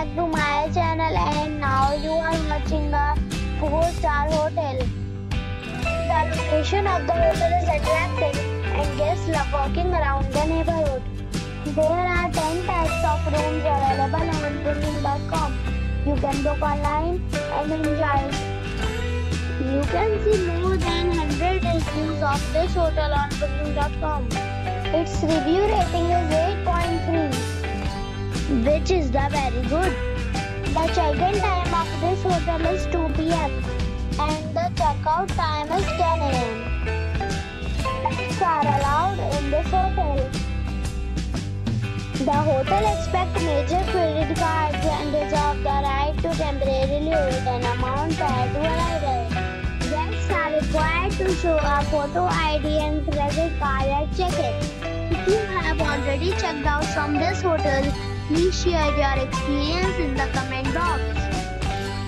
back to my channel, and now you are watching a 4-star hotel. The location of the hotel is attractive and guests love walking around the neighborhood. There are 10 types of rooms available on booking.com. You can book online and enjoy it. You can see more than 100 reviews of this hotel on booking.com. Its review rating is 8.3, which is very good. The check-in time of this hotel is 2 p.m. and the check-out time is 10 a.m. Pets are allowed in this hotel. The hotel accepts major credit cards and reserves the right to temporarily hold an amount prior to arrival. Guests are required to show a photo ID and credit card at check-in. If you have already checked out from this hotel, please share your experience in the comment box.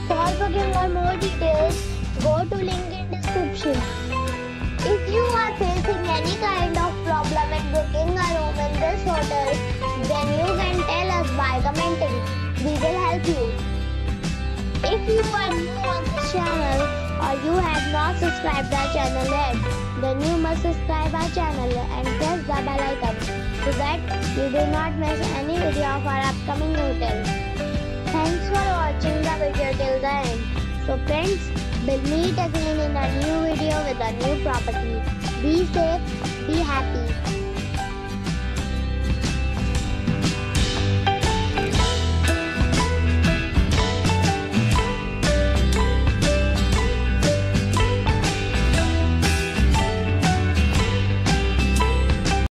For booking or more details, go to link in description. If you are facing any kind of problem in booking a room in this hotel, then you can tell us by commenting. We will help you. If you are new on this channel or you have not subscribed our channel yet, then you must subscribe our channel and press the bell icon so that you do not miss any video of our upcoming hotel. Thanks for watching the video till the end. So friends, we'll meet again in a new video with a new property. Be safe, be happy.